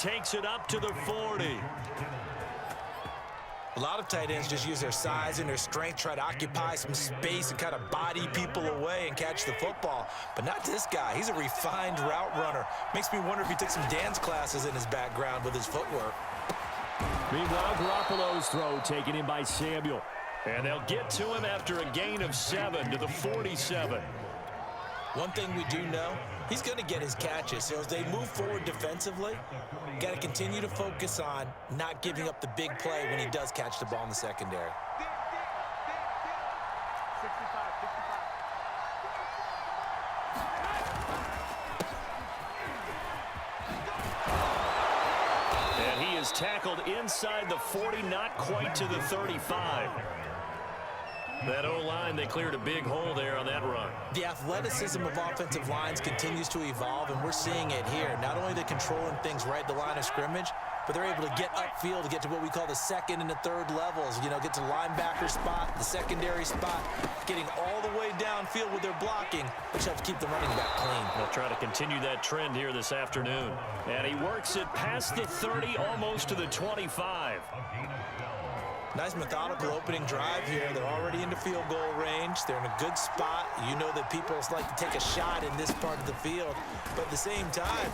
takes it up to the 40. A lot of tight ends just use their size and their strength, try to occupy some space and kind of body people away and catch the football. But not this guy. He's a refined route runner. Makes me wonder if he took some dance classes in his background with his footwork. Meanwhile, Garoppolo's throw taken in by Samuel. And they'll get to him after a gain of 7 to the 47. One thing we do know, he's going to get his catches. So as they move forward defensively, got to continue to focus on not giving up the big play when he does catch the ball in the secondary. And he is tackled inside the 40, not quite to the 35. That O-line, they cleared a big hole there on that run. The athleticism of offensive lines continues to evolve, and we're seeing it here. Not only are they controlling things right at the line of scrimmage, but they're able to get upfield to get to what we call the second and the third levels. You know, get to the linebacker spot, the secondary spot, getting all the way downfield with their blocking, which helps keep the running back clean. They'll try to continue that trend here this afternoon. And he works it past the 30, almost to the 25. Nice methodical opening drive here. They're already into field goal range. They're in a good spot. You know that people like to take a shot in this part of the field. But at the same time,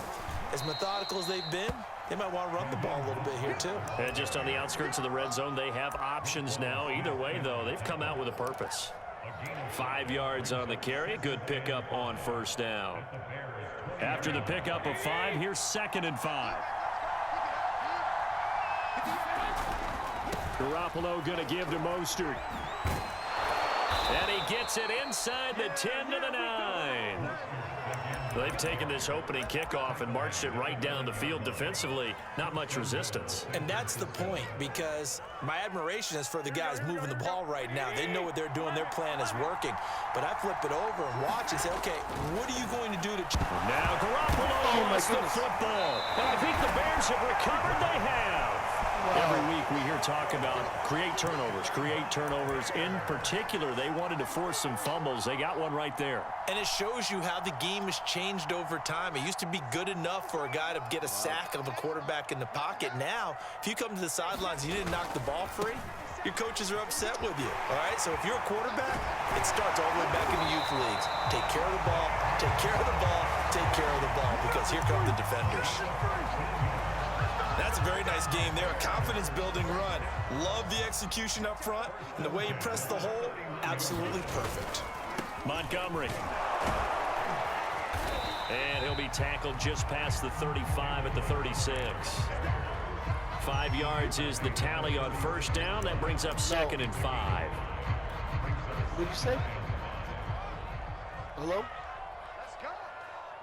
as methodical as they've been, they might want to run the ball a little bit here too. And just on the outskirts of the red zone, they have options now. Either way, though, they've come out with a purpose. 5 yards on the carry. Good pickup on first down. After the pickup of 5, here's 2nd and 5. Garoppolo going to give to Mostert. And he gets it inside the 10 to the 9. They've taken this opening kickoff and marched it right down the field defensively. Not much resistance. And that's the point, because my admiration is for the guys moving the ball right now. They know what they're doing. Their plan is working. But I flip it over and watch and say, okay, what are you going to do to... Now Garoppolo lost the football. And I think the Bears have recovered. They have. Every week we hear talk about create turnovers. In particular, they wanted to force some fumbles. They got one right there. And it shows you how the game has changed over time. It used to be good enough for a guy to get a sack of a quarterback in the pocket. Now, if you come to the sidelines and you didn't knock the ball free, your coaches are upset with you, all right? So if you're a quarterback, it starts all the way back in the youth leagues. Take care of the ball, take care of the ball, take care of the ball, because here come the defenders. That's a very nice game there, a confidence-building run. Love the execution up front, and the way you press the hole, absolutely perfect. Montgomery. And he'll be tackled just past the 35 at the 36. 5 yards is the tally on first down. That brings up 2nd and 5. What did you say? Hello?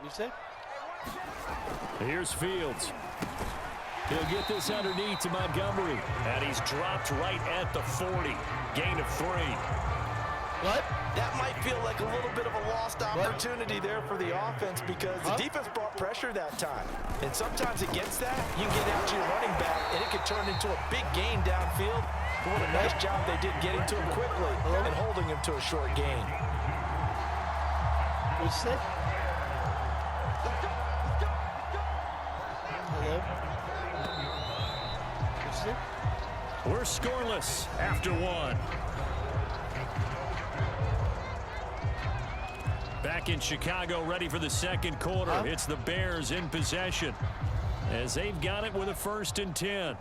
What did you say? Here's Fields. He'll get this underneath to Montgomery. And he's dropped right at the 40. Gain of 3. What? That might feel like a little bit of a lost opportunity there for the offense, because the defense brought pressure that time. And sometimes against that, you get out to your running back, and it could turn into a big gain downfield. But what a nice job they did getting to him quickly and holding him to a short gain. What's that? Hello? We're scoreless after 1. Back in Chicago, ready for the second quarter. It's the Bears in possession as they've got it with a 1st and 10.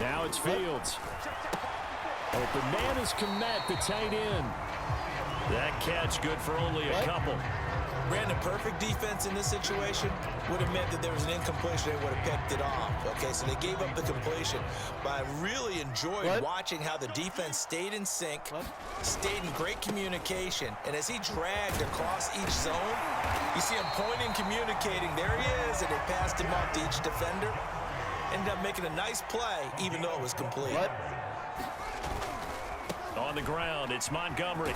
Now it's Fields. Open man is Komet, the tight end. That catch good for only a couple. Brandon, perfect defense in this situation would have meant that there was an incompletion. They would have picked it off. Okay, so they gave up the completion. But I really enjoyed watching how the defense stayed in sync, stayed in great communication. And as he dragged across each zone, you see him pointing, communicating. There he is, and they passed him off to each defender. Ended up making a nice play, even though it was complete. On the ground, it's Montgomery.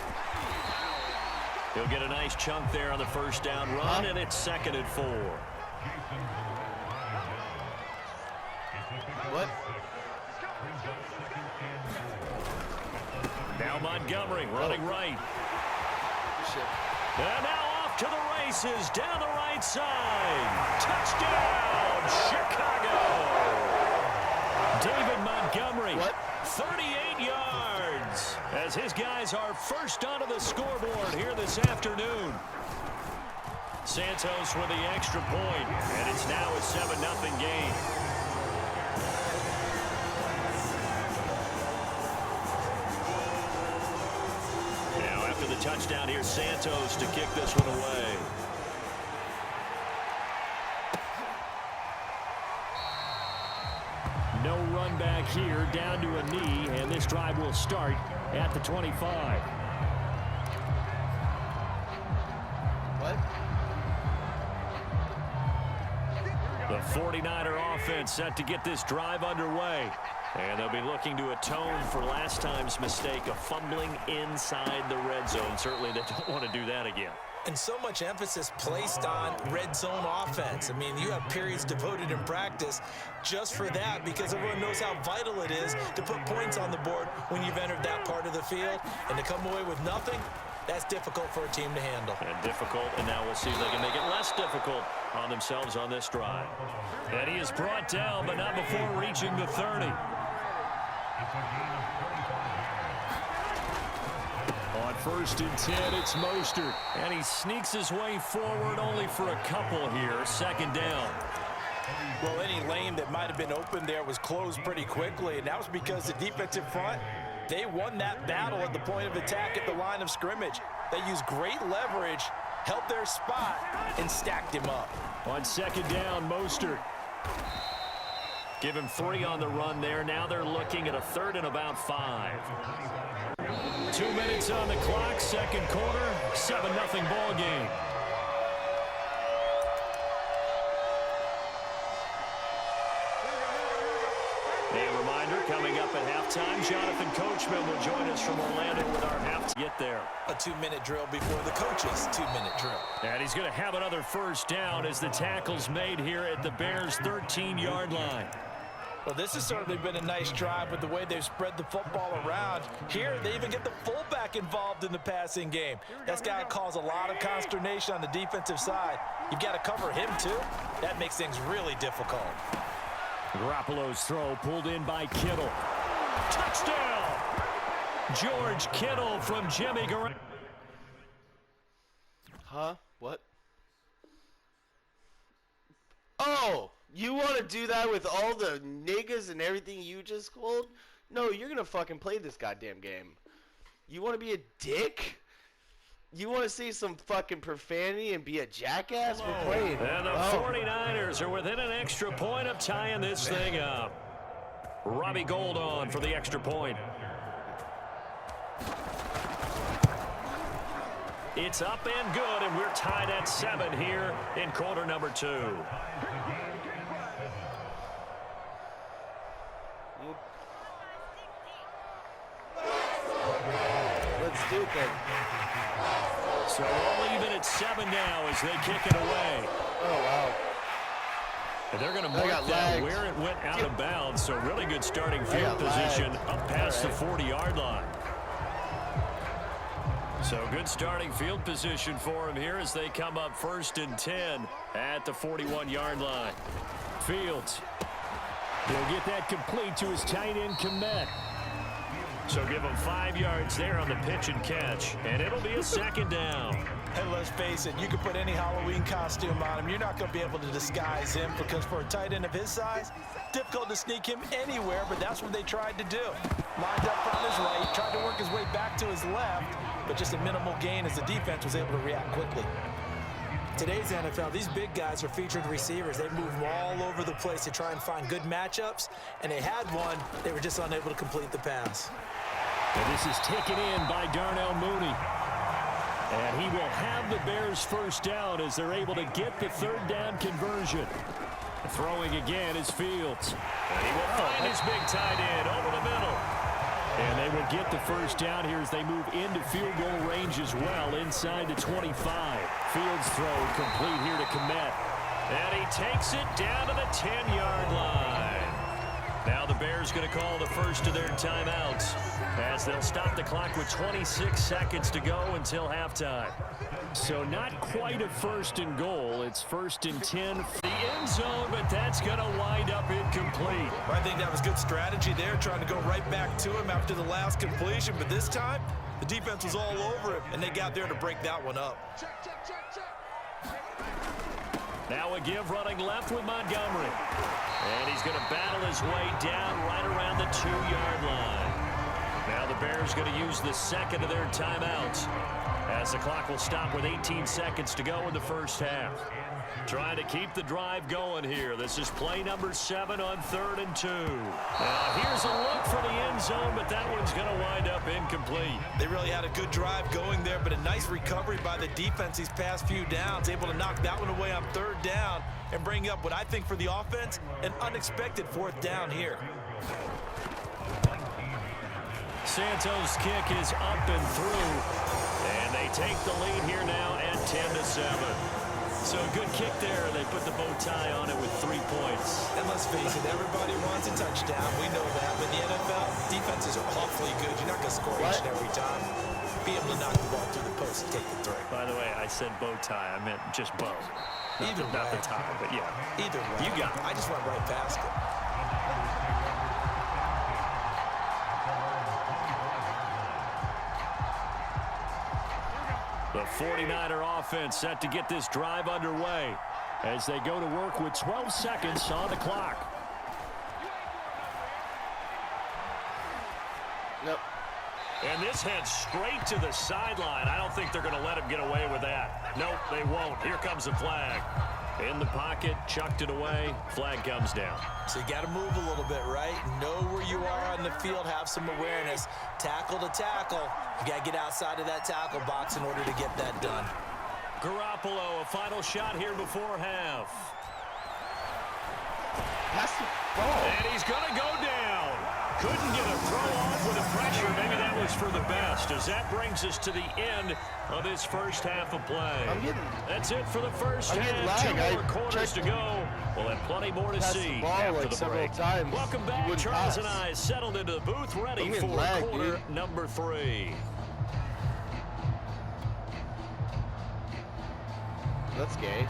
He'll get a nice chunk there on the first down run, and it's 2nd and 4. What? Now Montgomery running right. And now off to the races down the right side. Touchdown, Chicago! David Montgomery, 38 yards, as his guys are first onto the scoreboard here this afternoon. Santos with the extra point, and it's now a 7-0 game. Now after the touchdown, here's Santos to kick this one away. No run back here, down to a knee, and this drive will start at the 25. What? The 49er offense set to get this drive underway. And they'll be looking to atone for last time's mistake of fumbling inside the red zone. Certainly they don't want to do that again. And so much emphasis placed on red zone offense. I mean, you have periods devoted in practice just for that because everyone knows how vital it is to put points on the board when you've entered that part of the field. And to come away with nothing, that's difficult for a team to handle. And difficult, and now we'll see if they can make it less difficult on themselves on this drive. And he is brought down, but not before reaching the 30. On 1st and 10, it's Mostert. And he sneaks his way forward only for a couple here. 2nd down. Well, any lane that might have been open there was closed pretty quickly, and that was because the defensive front, they won that battle at the point of attack at the line of scrimmage. They used great leverage, held their spot, and stacked him up. On 2nd down, Mostert. Give him 3 on the run there. Now they're looking at a 3rd and about 5. 2 minutes on the clock, 2nd quarter, 7-0 ball game. A reminder, coming up at halftime, Jonathan Coachman will join us from Orlando with our half to get there. A 2-minute drill before the coach's 2-minute drill. And he's going to have another 1st down as the tackle's made here at the Bears' 13-yard line. Well, this has certainly been a nice drive with the way they've spread the football around. Here, they even get the fullback involved in the passing game. That's got to cause a lot of consternation on the defensive side. You've got to cover him, too. That makes things really difficult. Garoppolo's throw pulled in by Kittle. Touchdown! George Kittle from Jimmy Garoppolo. Huh? What? Oh! You want to do that with all the niggas and everything you just called? No, you're going to fucking play this goddamn game. You want to be a dick? You want to see some fucking profanity and be a jackass? We're playing. And the 49ers are within an extra point of tying this thing up. Robbie Gould on for the extra point. It's up and good, and we're tied at 7 here in quarter number 2. Let's do it then. So all even at 7 now as they kick it away. Oh, wow. And they're going to mark that where it went out of bounds. So really good starting field position up past the 40-yard line. So good starting field position for him here as they come up 1st and 10 at the 41-yard line. Fields. He'll get that complete to his tight end, Kmet. So give him 5 yards there on the pitch and catch. And it'll be a 2nd down. And let's face it, you can put any Halloween costume on him. You're not going to be able to disguise him because for a tight end of his size, difficult to sneak him anywhere, but that's what they tried to do. Lined up on his right, tried to work his way back to his left, but just a minimal gain as the defense was able to react quickly. Today's NFL, these big guys are featured receivers. They move all over the place to try and find good matchups, and they had one. They were just unable to complete the pass. And this is taken in by Darnell Mooney. And he will have the Bears 1st down as they're able to get the 3rd down conversion. Throwing again is Fields. And he will find his big tight end over the middle. And they will get the 1st down here as they move into field goal range as well inside the 25. Fields throw complete here to Kmet. And he takes it down to the 10-yard line. Now the Bears going to call the first of their timeouts as they'll stop the clock with 26 seconds to go until halftime. So not quite a 1st and goal. It's 1st and 10 for the end zone, but that's going to wind up incomplete. I think that was good strategy there, trying to go right back to him after the last completion. But this time, the defense was all over him, and they got there to break that one up. Now a give running left with Montgomery. And he's going to battle his way down right around the 2-yard line. Now the Bears going to use the second of their timeouts, as the clock will stop with 18 seconds to go in the first half. Trying to keep the drive going here. This is play number 7 on 3rd and 2. Now here's a look for the end zone, but that one's going to wind up incomplete. They really had a good drive going there, but a nice recovery by the defense these past few downs. Able to knock that one away on 3rd down and bring up what I think for the offense, an unexpected 4th down here. Santos' kick is up and through, and they take the lead here now at 10-7. So good kick there. They put the bow tie on it with 3 points. And let's face it, everybody wants a touchdown. We know that. But in the NFL, defenses are awfully good. You're not going to score each and every time. Be able to knock the ball through the post and take the 3. By the way, I said bow tie. I meant just bow. Not the tie, but yeah. Either way. You got it. I just went right past it. The 49er offense set to get this drive underway as they go to work with 12 seconds on the clock. Nope. And this heads straight to the sideline. I don't think they're going to let him get away with that. Nope, they won't. Here comes the flag. In the pocket, chucked it away. Flag comes down. So you got to move a little bit, right? Know where you are on the field. Have some awareness. Tackle to tackle. You got to get outside of that tackle box in order to get that done. Garoppolo, a final shot here before half. Pass the ball. And he's going to go down. Couldn't get a throw off with the pressure. Maybe that was for the best, as that brings us to the end of this first half of play. That's it for the first half. 2 more quarters to go. We'll have plenty more to see after the break. Welcome back. Charles and I settled into the booth, ready for quarter number 3. That's gay.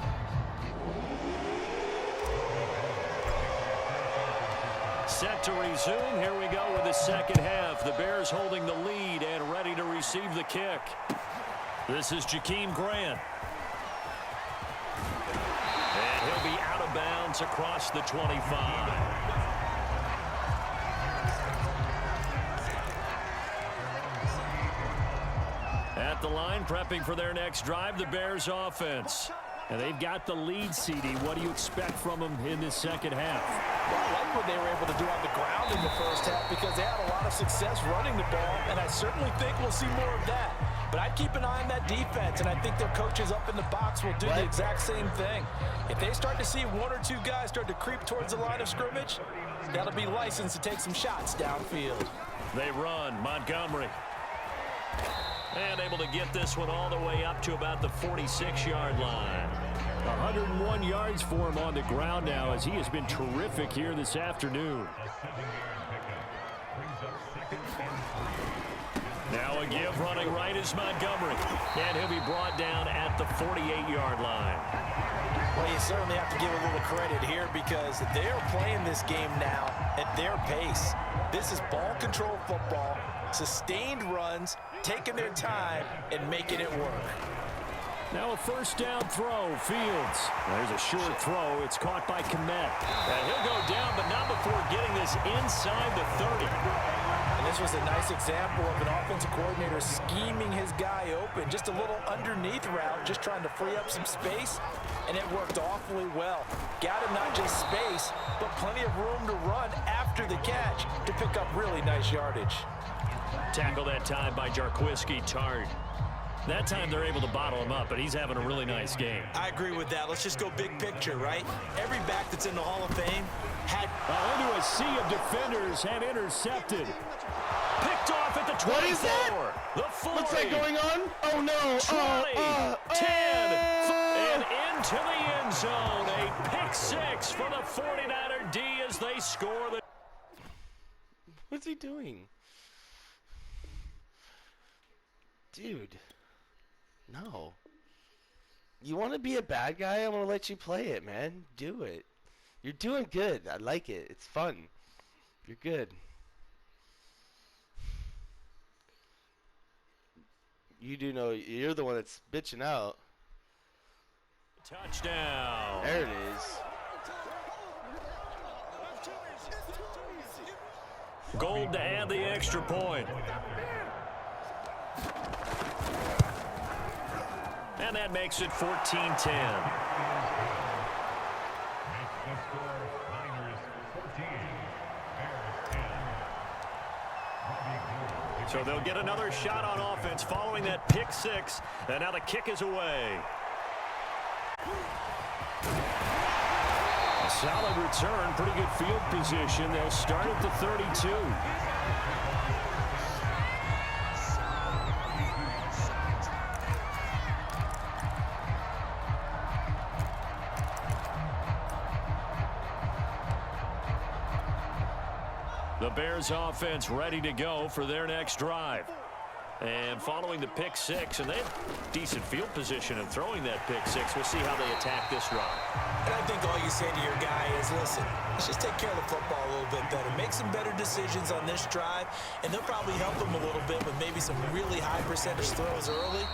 Set to resume. Here we go with the second half. The Bears holding the lead and ready to receive the kick. This is Jakeem Grant. And he'll be out of bounds across the 25. At the line, prepping for their next drive, the Bears offense. And they've got the lead, CD. What do you expect from them in this second half? Well, I like what they were able to do on the ground in the first half because they had a lot of success running the ball, and I certainly think we'll see more of that. But I'd keep an eye on that defense, and I think their coaches up in the box will do the exact same thing. If they start to see 1 or 2 guys start to creep towards the line of scrimmage, that'll be licensed to take some shots downfield. They run. Montgomery. And able to get this one all the way up to about the 46-yard line. 101 yards for him on the ground now, as he has been terrific here this afternoon. Now a give running right is Montgomery. And he'll be brought down at the 48-yard line. Well, you certainly have to give a little credit here because they're playing this game now at their pace. This is ball control football, sustained runs, taking their time and making it work. Now a first down throw, Fields. There's a short throw. It's caught by Kmet. And he'll go down, but not before getting this inside the 30. And this was a nice example of an offensive coordinator scheming his guy open. Just a little underneath route, just trying to free up some space, and it worked awfully well. Got him not just space, but plenty of room to run after the catch to pick up really nice yardage. Tackle that time by Jarquiski Tart. That time they're able to bottle him up, but he's having a really nice game. I agree with that. Let's just go big picture, right? Every back that's in the Hall of Fame had... into a sea of defenders and intercepted. Picked off at the 24. What is that? The 40. What's that going on? Oh, no. 20, 10, and into the end zone. A pick 6 for the 49er D as they score the... What's he doing? Dude. No. You want to be a bad guy? I'm going to let you play it, man. Do it. You're doing good. I like it. It's fun. You're good. You do know you're the one that's bitching out. Touchdown. There it is. Gold to add the extra point. And that makes it 14-10. So they'll get another shot on offense following that pick six. And now the kick is away. A solid return, pretty good field position. They'll start at the 32. The Bears offense ready to go for their next drive. And following the pick six, and they have decent field position in throwing that pick six. We'll see how they attack this drive. And I think all you say to your guy is, listen, let's just take care of the football a little bit better. Make some better decisions on this drive, and they'll probably help him a little bit with maybe some really high percentage throws early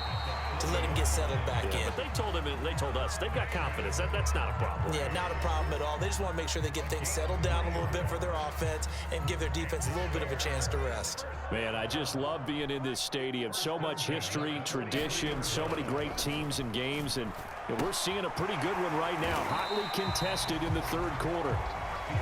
to let him get settled back in. But they told us they've got confidence. That's not a problem. Yeah, not a problem at all. They just want to make sure they get things settled down a little bit for their offense and give their defense a little bit of a chance to rest. Man, I just love being in this stadium. So much history, tradition, so many great teams and games, and we're seeing a pretty good one right now. Hotly contested in the third quarter.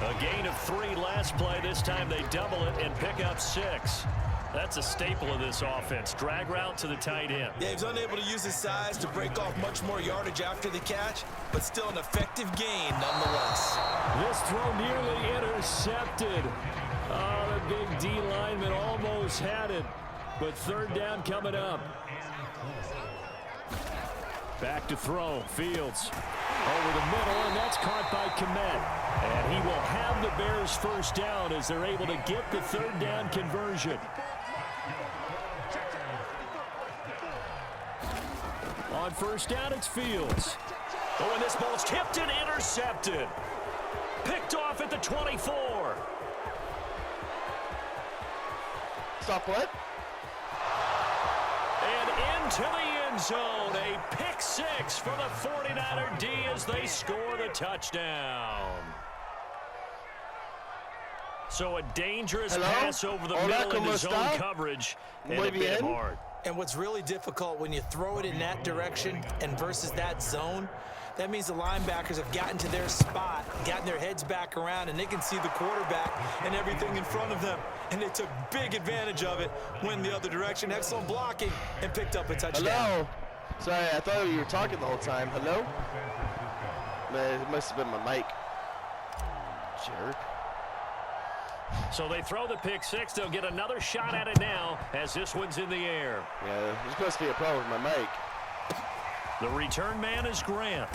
A gain of 3 last play. This time they double it and pick up 6. That's a staple of this offense. Drag route to the tight end. Yeah, he's unable to use his size to break off much more yardage after the catch, but still an effective gain nonetheless. This throw nearly intercepted. Oh, the big D lineman almost had it, but third down coming up. Back to throw. Fields over the middle, and that's caught by Kmet. And he will have the Bears first down as they're able to get the third down conversion. On first down, it's Fields. Oh, and this ball's tipped and intercepted. Picked off at the 24. Stop what? And into the end zone. A pick six for the 49er D as they score the touchdown. So a dangerous pass over the middle into zone coverage. And a bit hard. And what's really difficult when you throw it in that direction and versus that zone, that means the linebackers have gotten to their spot, gotten their heads back around, and they can see the quarterback and everything in front of them. And they took big advantage of it, went the other direction. Excellent blocking, and picked up a touchdown. Hello? Sorry, I thought you were talking the whole time. Hello? Man, it must have been my mic. Jerk. So they throw the pick six. They'll get another shot at it now as this one's in the air. Yeah, there's supposed to be a problem with my mic. The return man is Grant.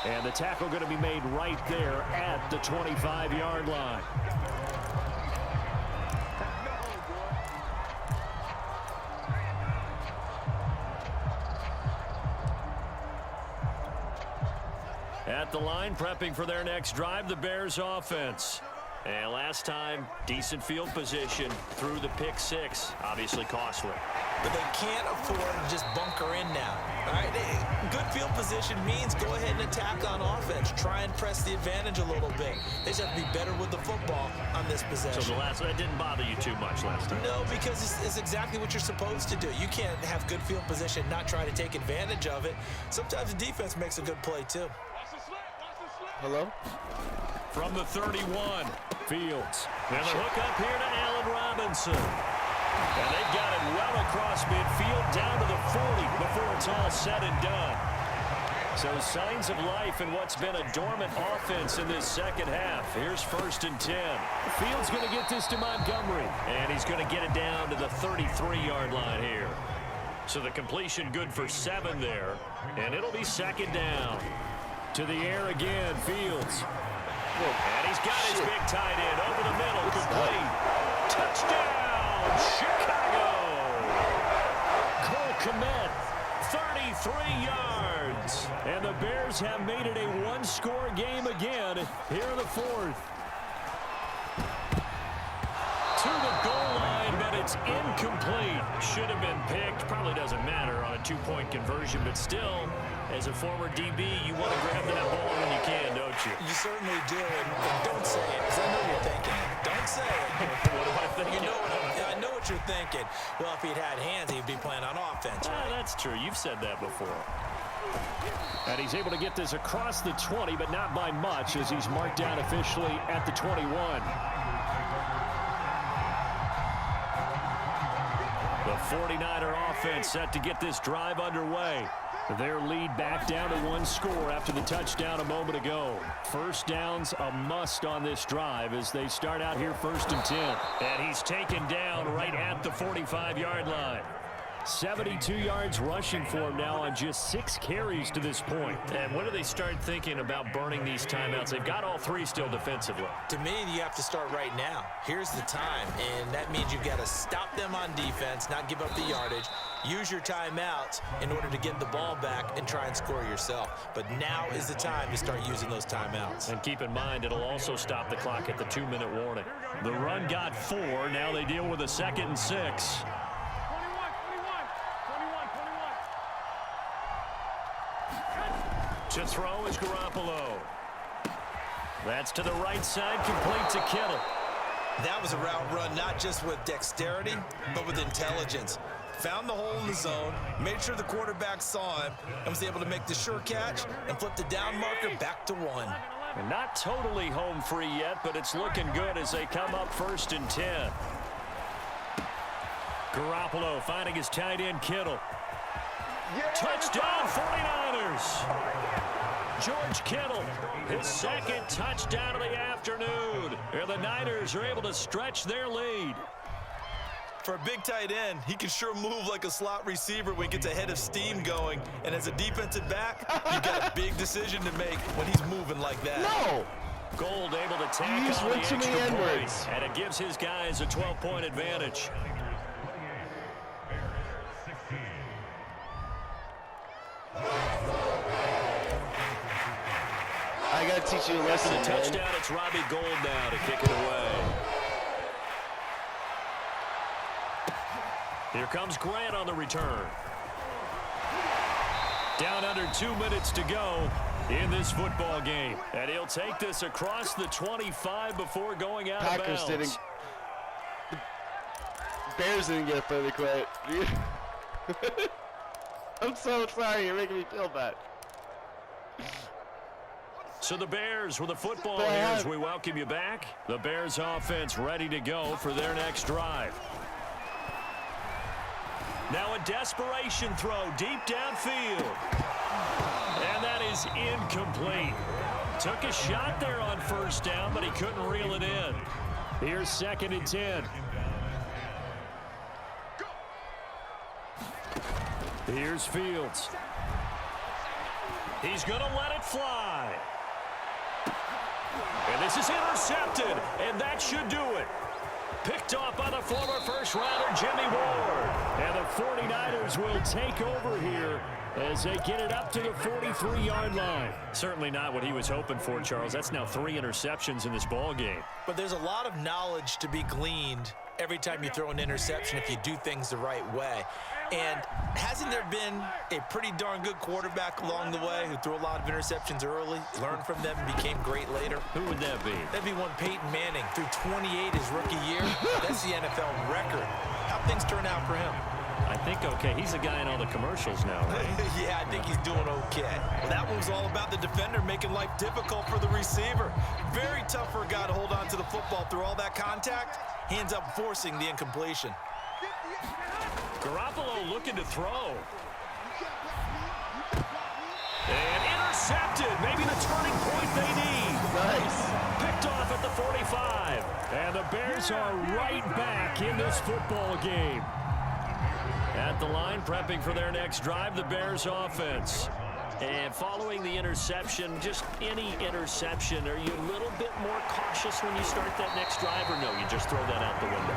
And the tackle going to be made right there at the 25-yard line. At the line, prepping for their next drive, the Bears offense. And last time, decent field position through the pick six. Obviously costly. But they can't afford to just bunker in now. All right, good field position means go ahead and attack on offense. Try and press the advantage a little bit. They just have to be better with the football on this possession. So that didn't bother you too much last time? No, because it's exactly what you're supposed to do. You can't have good field position, not try to take advantage of it. Sometimes the defense makes a good play, too. Hello? From the 31, Fields. And the hook up here to Allen Robinson. And they've got it well across midfield down to the 40 before it's all said and done. So signs of life in what's been a dormant offense in this second half. Here's 1st and 10. Fields going to get this to Montgomery. And he's going to get it down to the 33-yard line here. So the completion good for 7 there. And it'll be 2nd down. To the air again, Fields. And he's got his big tight end over the middle, complete. Touchdown, Chicago! Cole Kmet 33 yards. And the Bears have made it a one-score game again here in the fourth. To the goal line, but it's incomplete. Should have been picked. Probably doesn't matter on a two-point conversion, but still, as a former DB, you want to grab that ball when you can, don't you? You certainly do, and don't say it, because I know you're thinking it. Don't say it. What am I thinking? I know what you're thinking. Well, if he'd had hands, he'd be playing on offense. Right? That's true. You've said that before. And he's able to get this across the 20, but not by much, as he's marked down officially at the 21. The 49er offense set to get this drive underway. Their lead back down to one score after the touchdown a moment ago. First down's a must on this drive as they start out here 1st and 10. And he's taken down right at the 45-yard line. 72 yards rushing for him now on just 6 carries to this point. And when do they start thinking about burning these timeouts? They've got all 3 still defensively. To me, you have to start right now. Here's the time, and that means you've got to stop them on defense, not give up the yardage, use your timeouts in order to get the ball back and try and score yourself. But now is the time to start using those timeouts. And keep in mind, it'll also stop the clock at the 2-minute warning. The run got 4. Now they deal with a 2nd and 6. To throw is Garoppolo. That's to the right side, complete to Kittle. That was a route run, not just with dexterity, but with intelligence. Found the hole in the zone, made sure the quarterback saw him, and was able to make the sure catch and flip the down marker back to 1. And not totally home free yet, but it's looking good as they come up 1st and 10. Garoppolo finding his tight end, Kittle. Touchdown, 49ers. George Kittle, his 2nd touchdown of the afternoon. And the Niners are able to stretch their lead. For a big tight end, he can sure move like a slot receiver when he gets a head of steam going. And as a defensive back, you got a big decision to make when he's moving like that. No! Gold able to tack on the extra point, and it gives his guys a 12-point advantage. I got to teach you a lesson, After the touchdown, it's Robbie Gould now to kick it away. Here comes Grant on the return. Down under 2 minutes to go in this football game. And he'll take this across the 25 before going out of bounds. The Bears didn't get further quick. I'm so sorry. You're making me feel bad. So the Bears with the football here as we welcome you back. The Bears offense ready to go for their next drive. Now a desperation throw deep downfield. And that is incomplete. Took a shot there on 1st down, but he couldn't reel it in. Here's 2nd and 10. Here's Fields. He's going to let it fly. And this is intercepted, and that should do it. Picked off by the former first-rounder Jimmy Ward. And the 49ers will take over here as they get it up to the 43-yard line. Certainly not what he was hoping for, Charles. That's now 3 interceptions in this ball game. But there's a lot of knowledge to be gleaned every time you throw an interception if you do things the right way. And hasn't there been a pretty darn good quarterback along the way who threw a lot of interceptions early, learned from them, and became great later? Who would that be? That'd be one Peyton Manning. Threw 28 his rookie year. That's the NFL record. How'd things turn out for him? I think okay. He's the guy in all the commercials now, right? Yeah, I think he's doing okay. Well, that one was all about the defender making life difficult for the receiver. Very tough for a guy to hold on to the football through all that contact. Hands up, forcing the incompletion. Garoppolo looking to throw. And intercepted. Maybe the turning point they need. Nice. Picked off at the 45. And the Bears are right back in this football game. At the line, prepping for their next drive, the Bears offense. And following the interception, just any interception, are you a little bit more cautious when you start that next drive, or no, you just throw that out the window?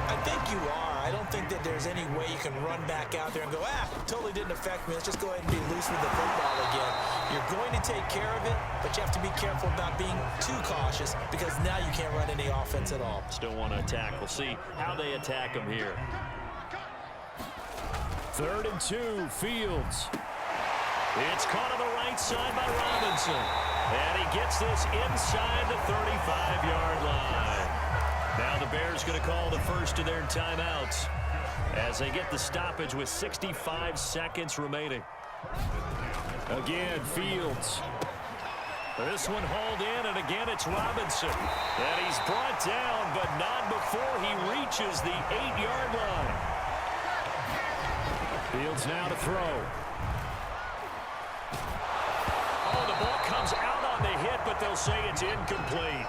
I think you are. I don't think that there's any way you can run back out there and go, totally didn't affect me. Let's just go ahead and be loose with the football again. You're going to take care of it, but you have to be careful about being too cautious because now you can't run any offense at all. Still want to attack. We'll see how they attack him here. 3rd and 2, Fields. It's caught on the right side by Robinson. And he gets this inside the 35-yard line. Now the Bears going to call the first of their timeouts as they get the stoppage with 65 seconds remaining. Again, Fields. This one hauled in, and again it's Robinson. And he's brought down, but not before he reaches the 8-yard line. Fields now to throw. Oh, the ball comes out on the hit, but they'll say it's incomplete.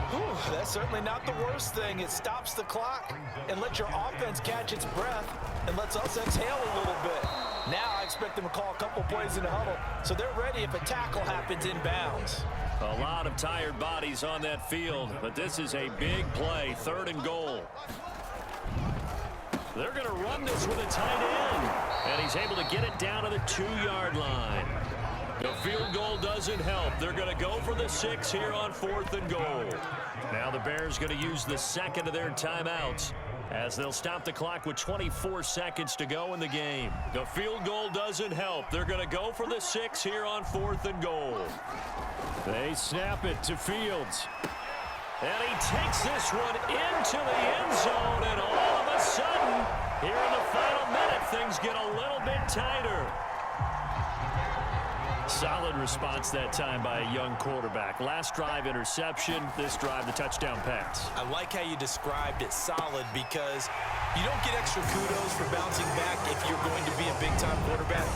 Whew, that's certainly not the worst thing. It stops the clock and lets your offense catch its breath and lets us exhale a little bit. Now I expect them to call a couple plays in the huddle, so they're ready if a tackle happens inbounds. A lot of tired bodies on that field, but this is a big play, 3rd and goal. They're going to run this with a tight end, and he's able to get it down to the 2-yard line. The field goal doesn't help. They're going to go for the 6 here on 4th and goal. Now the Bears going to use the second of their timeouts as they'll stop the clock with 24 seconds to go in the game. The field goal doesn't help. They're going to go for the 6 here on 4th and goal. They snap it to Fields. And he takes this one into the end zone, and all of a sudden, here in the final minute, things get a little bit tighter. Solid response that time by a young quarterback. Last drive, interception. This drive, the touchdown pass. I like how you described it, solid, because you don't get extra kudos for bouncing back if you're going to be a big-time quarterback.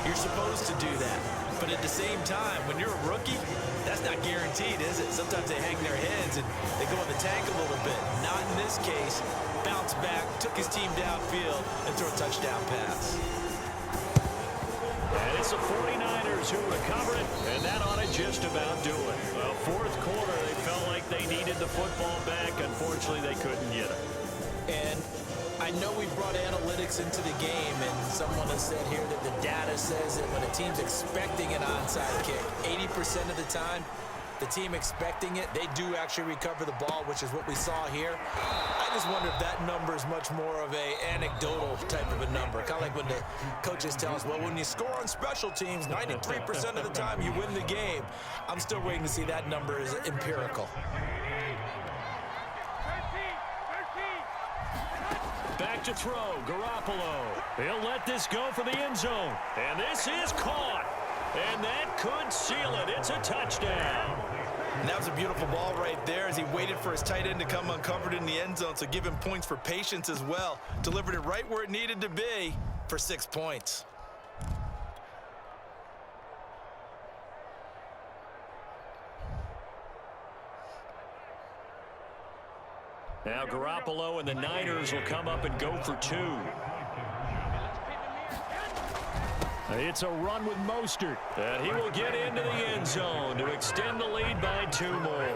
You're supposed to do that. But at the same time, when you're a rookie, that's not guaranteed, is it? Sometimes they hang their heads and they go in the tank a little bit. Not in this case. Bounce back, took his team downfield, and threw a touchdown pass. And it's the 49ers who recover it, and that ought to just about do it. Well, 4th quarter, they felt like they needed the football back. Unfortunately, they couldn't get it. And I know we brought analytics into the game, and someone has said here that the data says that when a team's expecting an onside kick, 80% of the time, the team expecting it, they do actually recover the ball, which is what we saw here. I just wonder if that number is much more of a anecdotal type of a number. Kind of like when the coaches tell us, well, when you score on special teams, 93% of the time you win the game. I'm still waiting to see that number is empirical. Back to throw, Garoppolo. He'll let this go for the end zone. And this is caught. And that could seal it. It's a touchdown. And that was a beautiful ball right there as he waited for his tight end to come uncovered in the end zone, so give him points for patience as well. Delivered it right where it needed to be for 6 points. Now Garoppolo and the Niners will come up and go for 2. It's a run with Mostert. And he will get into the end zone to extend the lead by 2 more.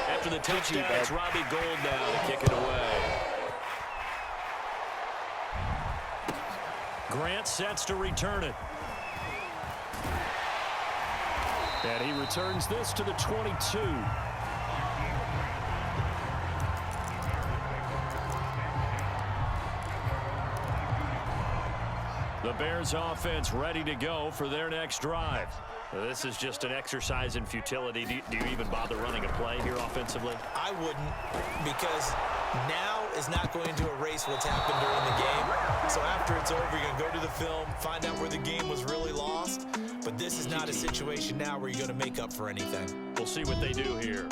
After the touchdown, it's Robbie Gould now to kick it away. Grant sets to return it. And he returns this to the 22. The Bears offense ready to go for their next drive. This is just an exercise in futility. Do you even bother running a play here offensively? I wouldn't, because now is not going to erase what's happened during the game. So after it's over, you're going to go to the film, find out where the game was really lost. But this is not a situation now where you're going to make up for anything. We'll see what they do here.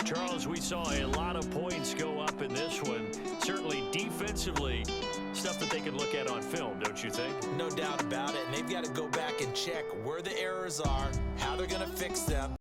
Charles, we saw a lot of points go up in this one. Certainly defensively, stuff that they can look at on film, don't you think? No doubt about it. And they've got to go back and check where the errors are, how they're going to fix them.